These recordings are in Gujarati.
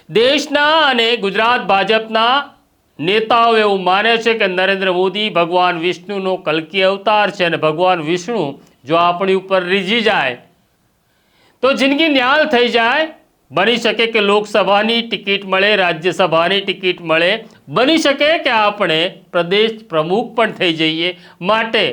દેશના અને ગુજરાત ભાજપના નેતાઓ એવું માને છે કે નરેન્દ્ર મોદી ભગવાન વિષ્ણુનો કલ્કી અવતાર છે અને ભગવાન વિષ્ણુ જો આપણી ઉપર રીઝી જાય તો જિંદગી ન્યાલ થઈ જાય। બની શકે કે લોકસભાની ટિકિટ મળે, રાજ્યસભાની ટિકિટ મળે, બની શકે કે આપણે પ્રદેશ પ્રમુખ પણ થઈ જઈએ। માટે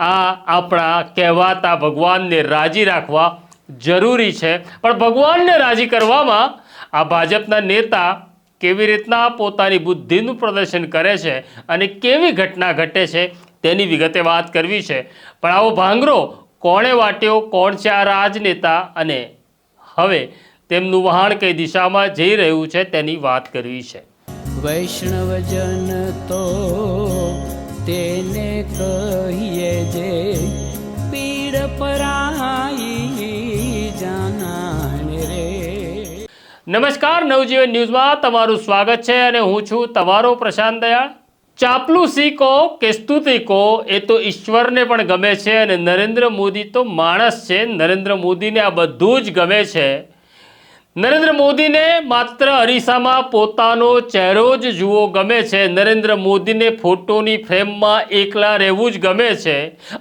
આ આપણા કહેવાતા ભગવાનને રાજી રાખવા જરૂરી છે। પણ ભગવાનને રાજી કરવામાં આ ભાજપના નેતા કેવી રીતના પોતાની બુદ્ધિનું પ્રદર્શન કરે છે અને કેવી ઘટના ઘટે છે તેની વિગતે વાત કરવી છે। પણ આવો ભાંગરો કોણે વાટ્યો, કોણ છે આ રાજનેતા અને હવે તેમનું વહાણ કઈ દિશામાં જઈ રહ્યું છે તેની વાત કરવી છે। વૈષ્ણવજન તો તેને કહીએ જે પીડ પરાઈ જાનાને રે। નમસ્કાર, નવજીવન ન્યૂઝમાં તમારું સ્વાગત છે અને હું છું તમારો પ્રશાંત દયાળ। ચાપલુસી કહો કે સ્તુતિ કહો, એ તો ઈશ્વરને પણ ગમે છે અને નરેન્દ્ર મોદી તો માણસ છે। નરેન્દ્ર મોદીને આ બધું જ ગમે છે। નરેન્દ્ર મોદીને માત્ર અરીસામાં પોતાનો ચહેરો જ જુઓ ગમે છે। નરેન્દ્ર મોદીને ફોટોની ફ્રેમમાં એકલા રહેવું જ ગમે છે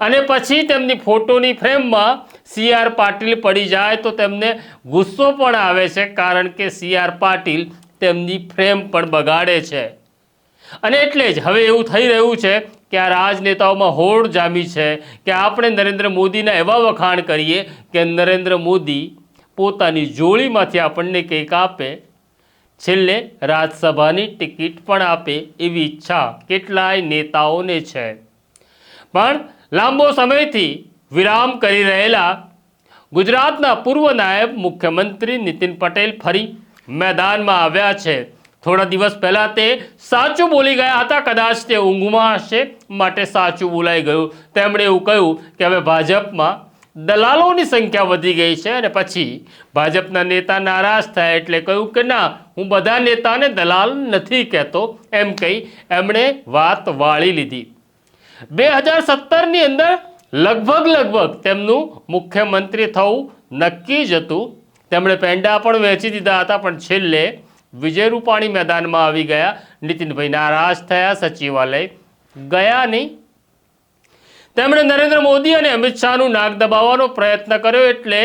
અને પછી તેમની ફોટોની ફ્રેમમાં CR પાટીલ પડી જાય તો તેમને ગુસ્સો પણ આવે છે, કારણ કે CR પાટીલ તેમની ફ્રેમ પણ બગાડે છે। અને એટલે જ હવે એવું થઈ રહ્યું છે કે આ રાજનેતાઓમાં હોડ જામી છે કે આપણે નરેન્દ્ર મોદીના એવા વખાણ કરીએ કે નરેન્દ્ર મોદી પોતાની જોડીમાંથી આપણને કંઈક આપે, છેલ્લે રાજ્યસભાની ટિકિટ પણ આપે એવી ઈચ્છા કેટલાય નેતાઓને છે। પણ લાંબો સમયથી વિરામ કરી રહેલા ગુજરાતના પૂર્વ નાયબ મુખ્યમંત્રી નીતિન પટેલ ફરી મેદાનમાં આવ્યા છે। થોડા દિવસ પહેલાં તે સાચું બોલી ગયા હતા, કદાચ તે ઊંઘમાં હશે માટે સાચું બોલાઈ ગયું। તેમણે એવું કહ્યું કે હવે ભાજપમાં દલાલોની સંખ્યા વધી ગઈ છે અને પછી ભાજપના નેતા નારાજ થયા એટલે કહ્યું કે ના, હું બધા નેતાને દલાલ નથી કહેતો, એમ કહી એમણે વાત વાળી લીધી। 2017ની અંદર લગભગ તેમનું મુખ્યમંત્રી થવું નક્કી જ હતું। તેમણે પેંડા પણ વહેંચી દીધા હતા, પણ છેલ્લે વિજય રૂપાણી મેદાનમાં આવી ગયા। નીતિનભાઈ નારાજ થયા, સચિવાલય ગયા નહીં। તેમણે નરેન્દ્ર મોદી અને અમિત શાહનું નાક દબાવવાનો પ્રયત્ન કર્યો એટલે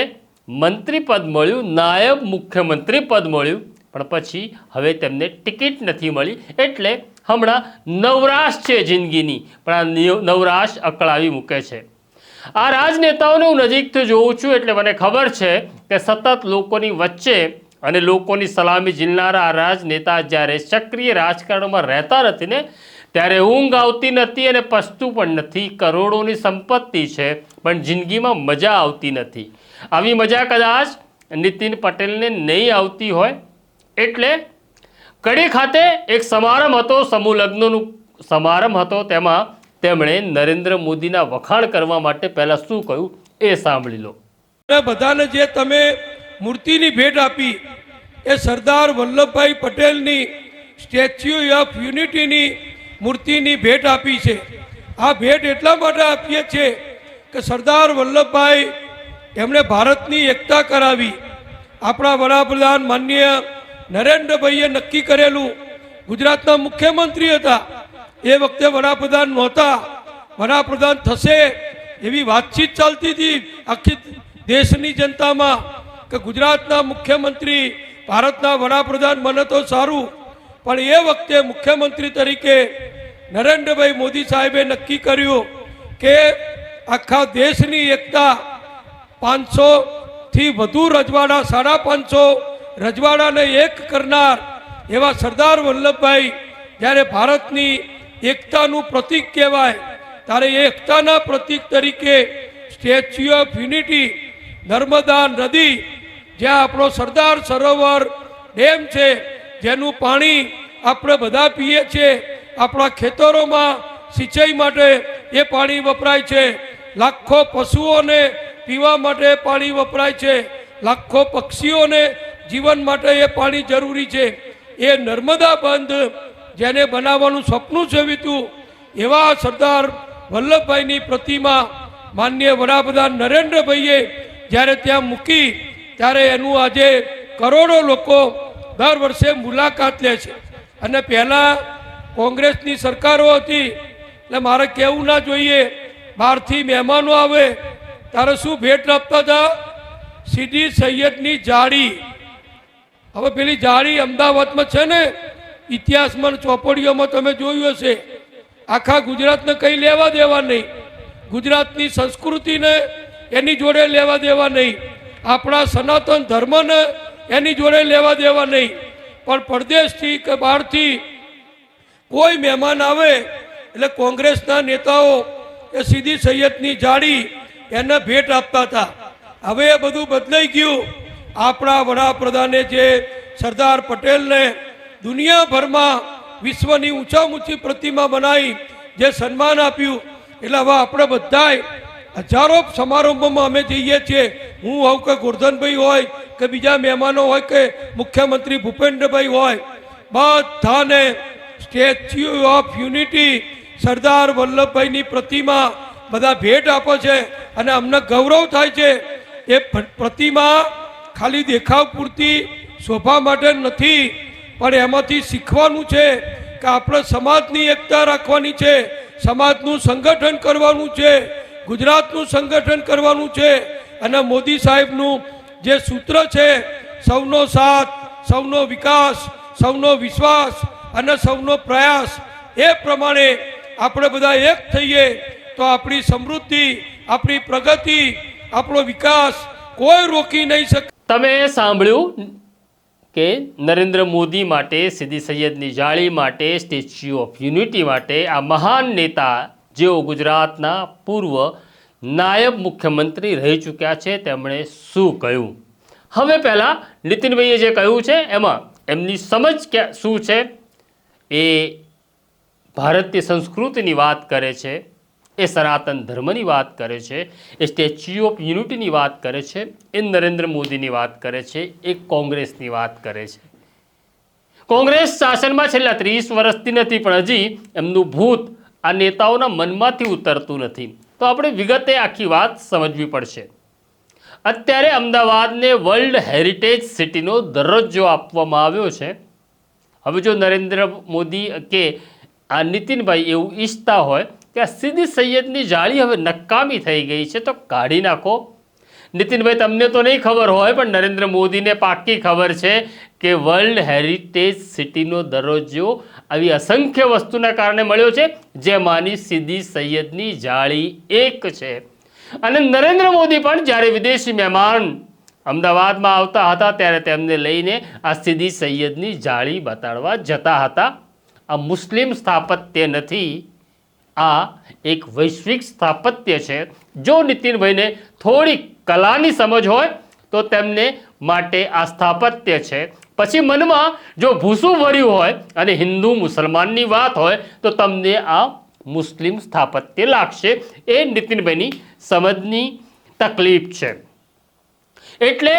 મંત્રી પદ મળ્યું, નાયબ મુખ્યમંત્રી પદ મળ્યું, પણ પછી હવે તેમને ટિકિટ નથી મળી એટલે હમણાં નવરાશ છે જિંદગીની, પણ આ નવરાશ અકળાવી મૂકે છે। આ રાજનેતાઓને હું નજીકથી જોઉં છું એટલે મને ખબર છે કે સતત લોકોની વચ્ચે અને લોકોની સલામી ઝીલનારા આ રાજનેતા જ્યારે સક્રિય રાજકારણમાં રહેતા નથી ને ત્યારે ઊંઘ આવતી નથી અને પસતું પણ નથી। કરોડોની સંપત્તિ છે પણ જિંદગીમાં મજા આવતી નથી। આવી મજા કદાચ નીતિન પટેલને નહીં આવતી હોય એટલે કડી ખાતે એક સમારંભ હતો, સમૂહ લગ્નનો સમારંભ હતો, તેમાં તેમણે નરેન્દ્ર મોદીના વખાણ કરવા માટે પહેલાં શું કહ્યું એ સાંભળી લો। બધાને જે તમે મૂર્તિની ભેટ આપી એ સરદાર વલ્લભભાઈ પટેલની સ્ટેચ્યુ ઓફ યુનિટીની મૂર્તિની ભેટ આપી છે। આ ભેટ એટલા માટે આપીએ છીએ કે સરદાર વલ્લભભાઈ એમણે ભારતની એકતા કરાવી। આપણા વડાપ્રધાન માનનીય નરેન્દ્રભાઈએ નક્કી કરેલું, ગુજરાતના મુખ્યમંત્રી હતા એ વખતે વડાપ્રધાન નહોતા, વડાપ્રધાન થશે એવી વાતચીત ચાલતી હતી આખી દેશની જનતામાં કે ગુજરાતના મુખ્યમંત્રી ભારતના વડાપ્રધાન બને તો સારું। પણ એ વખતે મુખ્યમંત્રી તરીકે નરેન્દ્રભાઈ મોદી સાહેબે નક્કી કર્યું કે આખા દેશની એકતા 500થી વધુ રજવાડા, 550 રજવાડાને એક કરનાર એવા સરદાર વલ્લભભાઈ જ્યારે ભારતની એકતાનું પ્રતીક કહેવાય ત્યારે એ એકતાના પ્રતીક તરીકે સ્ટેચ્યુ ઓફ યુનિટી, નર્મદા નદી, જ્યાં આપણો સરદાર સરોવર ડેમ છે જેનું પાણી આપણે બધા પીએ છીએ, આપણા ખેતરોમાં સિંચાઈ માટે એ પાણી વપરાય છે, લાખો પશુઓને પીવા માટે પાણી વપરાય છે, લાખો પક્ષીઓને જીવન માટે એ પાણી જરૂરી છે। એ નર્મદા બંધ જેને બનાવવાનું સપનું સેવ્યું એવા સરદાર વલ્લભભાઈની પ્રતિમા માનનીય વડાપ્રધાન નરેન્દ્રભાઈએ જ્યારે ત્યાં મૂકી ત્યારે એનું આજે કરોડો લોકો દર વર્ષે મુલાકાત લે છે. અને પહેલાં કોંગ્રેસની સરકારો હતી એટલે મારે કહેવું ના જોઈએ, બહારથી મહેમાનો આવે ત્યારે શું ભેટ આપતા હતા? સીદી સૈયદની જાળી. હવે પેલી જાળી અમદાવાદમાં છે ને, ઇતિહાસમાં ચોપડીઓમાં તમે જોયું હશે. આખા ગુજરાતને કંઈ લેવા દેવા નહીં, ગુજરાતની સંસ્કૃતિને એની જોડે લેવા દેવા નહીં, આપણા સનાતન ધર્મને એની જોડે લેવા દેવા નહીં. પણ પરદેશથી કે બહારથી કોઈ મહેમાન આવે એટલે કોંગ્રેસના નેતાઓ એ સીદી સૈયદની જાળી એને ભેટ આપતા હતા. હવે એ બધું બદલાઈ ગયું. આપણા વડાપ્રધાને જે સરદાર પટેલને દુનિયાભરમાં વિશ્વની ઊંચામાં ઊંચી પ્રતિમા બનાવી, જે સન્માન આપ્યું, એટલે હવે આપણે બધાય હજારો સમારંભોમાં અમે જઈએ છીએ. હું હોઉં કે ગોરધનભાઈ હોય કે બીજા મહેમાનો હોય કે મુખ્યમંત્રી ભૂપેન્દ્રભાઈ હોય, બધાને સ્ટેચ્યુ ઓફ યુનિટી સરદાર વલ્લભભાઈની પ્રતિમા બધા ભેટ આપે છે. અને અમને ગૌરવ થાય છે. એ પ્રતિમા ખાલી દેખાવ પૂરતી શોભા માટે નથી, પણ એમાંથી શીખવાનું છે કે આપણે સમાજની એકતા રાખવાની છે, સમાજનું સંગઠન કરવાનું છે, ગુજરાતનું સંગઠન કરવાનું છે. અને મોદી સાહેબનું જે સૂત્ર છે, સૌનો સાથ, સૌનો વિકાસ, સૌનો વિશ્વાસ અને સૌનો પ્રયાસ, એ પ્રમાણે આપણે બધા એક થઈએ તો આપણી સમૃદ્ધિ, આપણી પ્રગતિ, આપણો વિકાસ કોઈ રોકી નહીં શકે. તમે સાંભળ્યું કે નરેન્દ્ર મોદી માટે, સીદી સૈયદની જાળી માટે, સ્ટેચ્યુ ઓફ યુનિટી માટે આ મહાન નેતા, જેઓ ગુજરાતના પૂર્વ નાયબ મુખ્યમંત્રી રહી ચૂક્યા છે, તેમણે શું કહ્યું. હવે પહેલાં નીતિનભાઈએ જે કહ્યું છે એમાં એમની સમજ શું છે, એ ભારતીય સંસ્કૃતિની વાત કરે છે, એ સનાતન ધર્મની વાત કરે છે, એ સ્ટેચ્યુ ઓફ યુનિટીની વાત કરે છે, એ નરેન્દ્ર મોદીની વાત કરે છે, એ કોંગ્રેસની વાત કરે છે. કોંગ્રેસ શાસનમાં છેલ્લા 30 વર્ષથી નથી, પણ હજી એમનું ભૂત આ નેતાઓના મનમાંથી ઉતરતું નથી. તો આપણે વિગતે આખી વાત સમજવી પડશે. અત્યારે અમદાવાદને વર્લ્ડ હેરિટેજ સિટીનો દરજ્જો આપવામાં આવ્યો છે. હવે જો નરેન્દ્ર મોદી કે આ નીતિનભાઈ એવું ઈચ્છતા હોય કે આ સીદી સૈયદની જાળી હવે નકામી થઈ ગઈ છે તો કાઢી નાખો. નીતિનભાઈ, તમને તો નહીં ખબર હોય, પણ નરેન્દ્ર મોદીને પાક્કી ખબર છે કે વર્લ્ડ હેરિટેજ સિટીનો દરજ્જો આવી અસંખ્ય વસ્તુના કારણે મળ્યો છે, જેમાંની સીદી સૈયદની જાળી એક છે. અને નરેન્દ્ર મોદી પણ જ્યારે વિદેશી મહેમાન અમદાવાદમાં આવતા હતા ત્યારે તેમને લઈને આ સીદી સૈયદની જાળી બતાડવા જતા હતા. આ મુસ્લિમ સ્થાપત્ય નથી, આ એક વૈશ્વિક સ્થાપત્ય છે. જો નીતિનભાઈને થોડી કલાની સમજ હોય તો તેમને માટે આ સ્થાપત્ય છે. પછી મનમાં જો ભૂસું ભર્યું હોય અને હિન્દુ મુસલમાનની વાત હોય તો તમને આ મુસ્લિમ સ્થાપત્ય લાગશે. એ નીતિનભાઈની સમજની તકલીફ છે. એટલે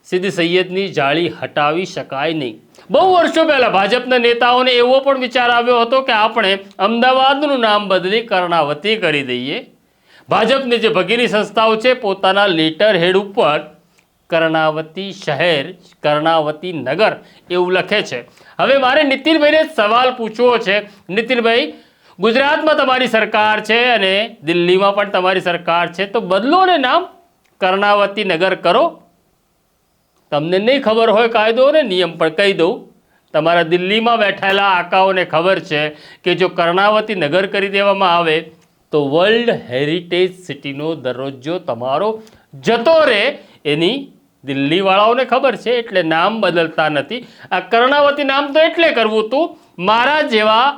સીદી સૈયદની જાળી હટાવી શકાય નહીં. બહુ વર્ષો પહેલાં ભાજપના નેતાઓને એવો પણ વિચાર આવ્યો હતો કે આપણે અમદાવાદનું નામ બદલી કર્ણાવતી કરી દઈએ. ભાજપની જે ભગીની સંસ્થાઓ છે પોતાના લેટર હેડ ઉપર કર્ણાવતી શહેર, કર્ણાવતી નગર એવું લખે છે. હવે મારે નીતિનભાઈને સવાલ પૂછવો છે. નીતિનભાઈ, ગુજરાતમાં તમારી સરકાર છે અને દિલ્હીમાં પણ તમારી સરકાર છે, તો બદલો ને નામ, કર્ણાવતી નગર કરો. તમને નહીં ખબર હોય કાયદો અને નિયમ, પણ કહી દઉં, તમારા દિલ્હીમાં બેઠેલા આકાઓને ખબર છે કે જો કર્ણાવતી નગર કરી દેવામાં આવે તો વર્લ્ડ હેરિટેજ સિટીનો દરજ્જો તમારો જતો રહે. એની દિલ્હીવાળાઓને ખબર છે, એટલે નામ બદલતા નથી. આ કર્ણાવતી નામ તો એટલે કરવું હતું, મારા જેવા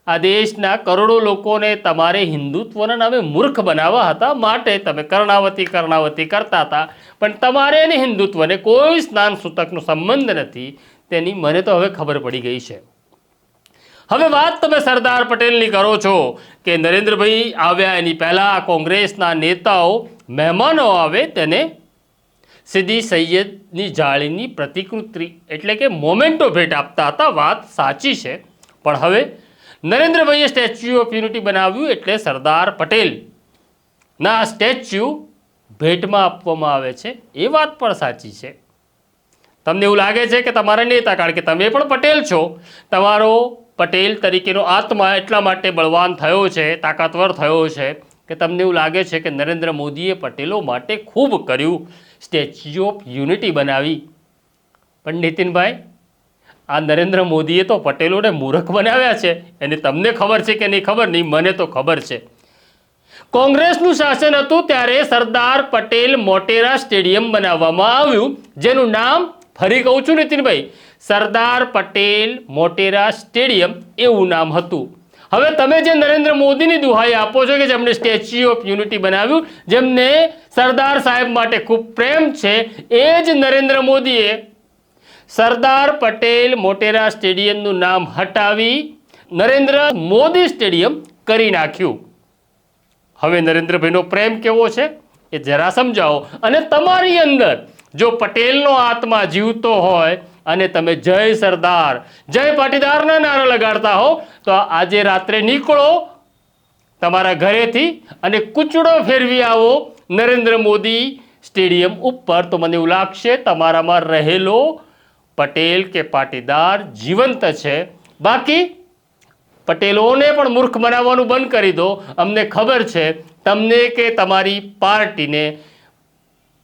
આ દેશના કરોડો લોકોને તમારે હિન્દુત્વના નામે મૂર્ખ બનાવવા હતા, માટે તમે કર્ણાવતી કર્ણાવતી કરતા હતા. પણ તમારે અને હિન્દુત્વને કોઈ સ્નાન સૂતકનો સંબંધ નથી, તેની મને તો હવે ખબર પડી ગઈ છે. હવે વાત તમે સરદાર પટેલની કરો છો કે નરેન્દ્રભાઈ આવ્યા એની પહેલાં કોંગ્રેસના નેતાઓ, મહેમાનો આવે તેને સીદી સૈયદની જાળીની પ્રતિકૃતિ એટલે કે મોમેન્ટો ભેટ આપતા હતા. વાત સાચી છે, પણ હવે નરેન્દ્રભાઈએ સ્ટેચ્યુ ઓફ યુનિટી બનાવ્યું એટલે સરદાર પટેલના સ્ટેચ્યુ ભેટમાં આપવામાં આવે છે, એ વાત પણ સાચી છે. તમને એવું લાગે છે કે તમારા નેતા, કારણ કે તમે પણ પટેલ છો, તમારો પટેલ તરીકેનો આત્મા એટલા માટે બળવાન થયો છે, તાકાતવર થયો છે કે તમને એવું લાગે છે કે નરેન્દ્ર મોદીએ પટેલો માટે ખૂબ કર્યું, સ્ટેચ્યુ ઓફ યુનિટી બનાવી. પણ નીતિનભાઈ, આ નરેન્દ્ર મોદીએ તો પટેલોને મૂર્ખ બનાવ્યા છે. એની તમને ખબર છે કે નહીં ખબર નહીં, મને તો ખબર છે. કોંગ્રેસનું શાસન હતું ત્યારે સરદાર પટેલ મોટેરા સ્ટેડિયમ બનાવવામાં આવ્યું, જેનું નામ ફરી કહું છું નીતિનભાઈ, સરદાર પટેલ મોટેરા સ્ટેડિયમ એવું નામ હતું. હવે તમે જે નરેન્દ્ર મોદીની દુહાઈ આપો છો કે જેમણે સ્ટેચ્યુ ઓફ યુનિટી બનાવ્યું, જેમને સરદાર સાહેબ માટે ખૂબ પ્રેમ છે, એ જ નરેન્દ્ર મોદીએ સરદાર પટેલ મોટેરા સ્ટેડિયમનું નામ હટાવી નરેન્દ્ર મોદી સ્ટેડિયમ કરી નાખ્યું. હવે નરેન્દ્રભાઈનો પ્રેમ કેવો છે એ જરા સમજાવો. અને તમારી અંદર જો પટેલનો આત્મા જીવતો હોય અને તમે જય સરદાર, જય પાટીદારના નારા લગાડતા હો, તો આજે રાત્રે નીકળો તમારા ઘરેથી અને કૂચડો ફેરવી આવો નરેન્દ્ર મોદી સ્ટેડિયમ ઉપર. તો મને એવું લાગશે તમારામાં રહેલો પટેલ કે પાટીદાર જીવંત છે. બાકી પટેલોને પણ મૂર્ખ બનાવવાનું બંધ કરી દો. અમને ખબર છે તમને કે તમારી પાર્ટીને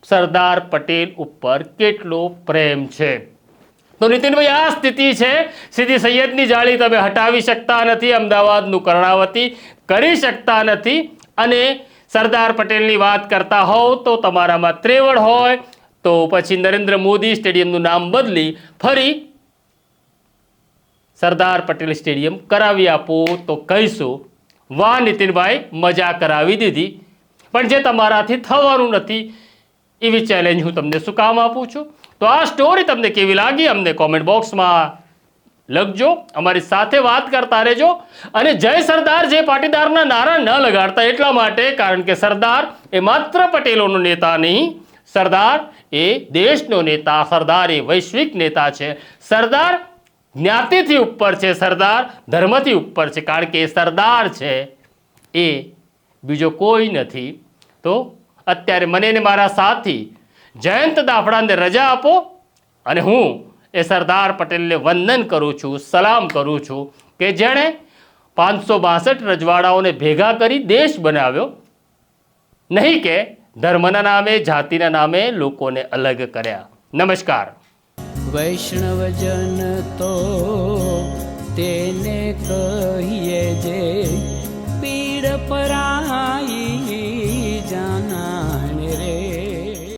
સરદાર પટેલ ઉપર કેટલો પ્રેમ છે. તો નીતિનભાઈ, આ સ્થિતિ છે. સીધી સૈયદની જાળી તમે હટાવી શકતા નથી, અમદાવાદનું કર્ણાવતી કરી શકતા નથી, અને સરદાર પટેલની વાત કરતા હોવ તો તમારામાં ત્રેવડ હોય તો પછી નરેન્દ્ર મોદી સ્ટેડિયમનું નામ બદલી ફરી સરદાર પટેલ સ્ટેડિયમ કરાવી આપો તો કહીશું વાહ નીતિનભાઈ, મજા કરાવી દીધી. પણ જે તમારાથી થવાનું નથી એવી ચેલેન્જ હું તમને શું કામ આપું છું. તો આ સ્ટોરી તમને કેવી લાગી અમને કોમેન્ટ બોક્સમાં લખજો, અમારી સાથે વાત કરતા રહેજો. અને જય સરદાર, જય પાટીદારના નારા ન લગાડતા એટલા માટે કારણ કે સરદાર એ માત્ર પટેલોનો નેતા નહીં, સરદાર એ દેશનો નેતા, સરદાર એ વૈશ્વિક નેતા છે, સરદાર જ્ઞાતિથી ઉપર છે, સરદાર ધર્મથી ઉપર છે, કારણ કે એ સરદાર છે, એ બીજો કોઈ નથી. તો અત્યારે મને ને મારા સાથી જયંત દાફડાને રજા આપો અને હું એ સરદાર પટેલને વંદન કરું છું, સલામ કરું છું કે જેણે 562 રજવાડાઓને ભેગા કરી દેશ બનાવ્યો, નહીં કે ધર્મના નામે, જાતિના નામે લોકોને અલગ કર્યા. નમસ્કાર. વૈષ્ણવજન તો તેને કહીએ જે પીડ પરાઈ.